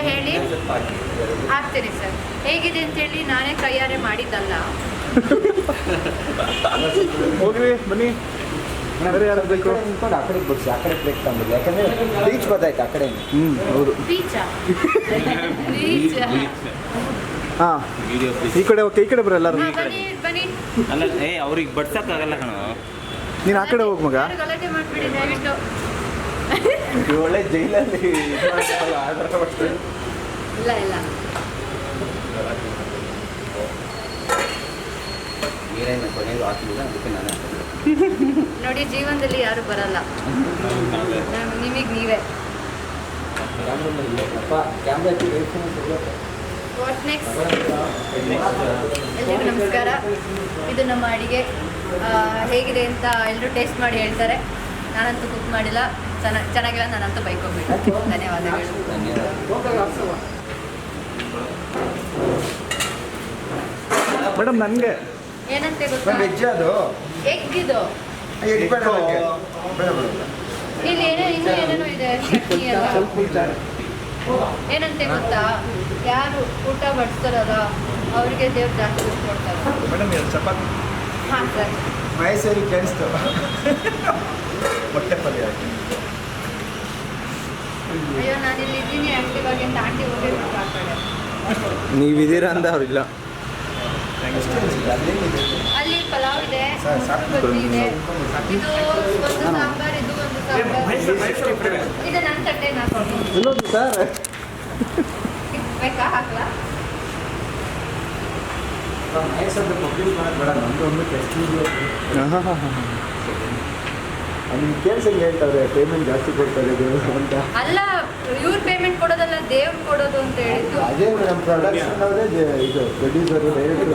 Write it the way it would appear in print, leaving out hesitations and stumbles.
ಹೇಳಿ ಹಾಕ್ತೀನಿ ಸರ್. ಹೇಗಿದೆ ಅಂತೇಳಿ ನಾನೇ ಕೈಯಾರೆ ಮಾಡಿದ್ದಲ್ಲ. ಹೋಗ್ರಿ ಬನ್ನಿ. ಬೇರೆ ಯಾರು ಬೇಕು? ಆ ಕಡೆ ಬಿಡಿಸಿ, ಆ ಕಡೆ ಬ್ರೇಕ್ ತಗೊಂಡಿಲ್ಲ, ಯಾಕಂದರೆ ಬೀಚ್ ಬದ್ದಾಯ್ತು ಆ ಕಡೆ. ಹೌದು. ಬೀಚಾ? ಬೀಚ್. ಹಾಂ, ಈ ಕಡೆ ಓಕೆ, ಈ ಕಡೆ ಬರೋ ಎಲ್ಲರೂ. ಬನ್ನಿ ಬನ್ನಿ. ಅಲ್ಲ ಅವ್ರಿಗೆ ಬಡ್ಸಕ್ಕಾಗಲ್ಲ ಕಣ. ನೀನು ಆ ಕಡೆ ಹೋಗಿ ಮಗ. ಗಲಾಟೆ ಮಾಡ್ಬಿಡಿ ದಯವಿಟ್ಟು. ಒಳ್ಳೆ ಜೈಲಲ್ಲಿ ಇಲ್ಲ ಇಲ್ಲ, ನೀರೇನು ಕೊನೆಗೂ ಹಾಕಲಿಲ್ಲ, ಅದಕ್ಕೆ ನಾನು ನೋಡಿ ಜೀವನದಲ್ಲಿ ಯಾರು ಬರಲ್ಲ, ನಿಮಗೆ ನೀವೇ. Camera what next? ಎಲ್ರಿಗೂ ನಮಸ್ಕಾರ. ಇದು ನಮ್ಮ ಅಡಿಗೆ ಹೇಗಿದೆ ಅಂತ ಎಲ್ಲರೂ ಟೇಸ್ಟ್ ಮಾಡಿ ಹೇಳ್ತಾರೆ. ನಾನಂತೂ ಕುಕ್ ಮಾಡಿಲ್ಲ, ಚೆನ್ನಾಗಿಲ್ಲ, ನಾನಂತೂ ಬೈಕೋಗ್ಬಿಟ್ಟು. ಧನ್ಯವಾದಗಳು. ಮೇಡಮ್ ನನಗೆ ಏನಂತೆ ಗೊತ್ತಾ? ವೆಜ್ ಅದು ಎಗ್ ಇದು. ಎಗ್ ಬೇಡ ನನಗೆ. ಬೇಡ ಬೇಡ. ಇಲ್ಲಿ ಇನ್ನೂ ಏನೇನೋ ಇದೆ, ಚಟ್ನಿ ಎಲ್ಲ. ಏನಂತೆ ಗೊತ್ತಾ, ಯಾರು ಊಟ ಬಡಿಸ್ತಾರಲ್ಲ ಅವರಿಗೆ ದೇವ್ರು ಜಾಸ್ತಿ ದುಡ್ಡು ಕೊಡ್ತಾರೆ. ಮೇಡಮ್ ಎರಡು ಚಪಾತಿ. ಹಾಂ ಸರ್. ಮೈಸೂರಿಗೆ ಕೇಳಿಸ್ತು. ಮೊಟ್ಟೆ ಪಲ್ಯ ಹಾಕಿ. ಅಯ್ಯೋ ನಾನು ಇಲ್ಲಿ ಇದ್ದೀನಿ ಆ್ಯಕ್ಟಿವ್ ಆಗಿ ಅಂತ ಆಂಟಿ ಹೋಗಿರ್ಬೇಕು ಆ ಕಡೆ. ನೀವಿದ್ದೀರಾ ಅಂದ ಅವ್ರಿಲ್ಲ. ಅಲ್ಲಿ ಪಲಾವ್ ಇದೆ, ಸಾಕು. ಬಜ್ಜಿ ಇದೆ, ಇದು ಒಂದು ಸಾಂಬಾರ್, ಇದು ಒಂದು ಸಾಂಬಾರ್. ಇದು ನನ್ನ ತಟ್ಟೆ ಹಾಕೊಂಡು ಇನ್ನೊಂದು ಸರ್ ಬೇಕಾ ಹಾಕ್ಲಾ? ಮೈಸೂರು ಪಬ್ಲಿಕ್ ಮಾಡೋದು ಬೇಡ, ನಮ್ಮದು ಒಂದು ಟೆಸ್ಟಿಂಗ್. ನಿಮ್ಗೆ ಕೇಳ್ಸಂಗೆ ಹೇಳ್ತಾರೆ ಪೇಮೆಂಟ್ ಜಾಸ್ತಿ ಕೊಡ್ತಾರೆ ದೇವರು ಅಂತ. ಅಲ್ಲ, ಇವ್ರು ಪೇಮೆಂಟ್ ಕೊಡೋದಲ್ಲ, ದೇವ್ರು ಕೊಡೋದು ಅಂತ ಹೇಳಿದ್ದು. ಅದೇ ನಮ್ಮ ಪ್ರೊಡಕ್ಷನ್ ಅವರೇ ಇದು ಪ್ರೊಡ್ಯೂಸರು ಡೈರೆಕ್ಟರ್.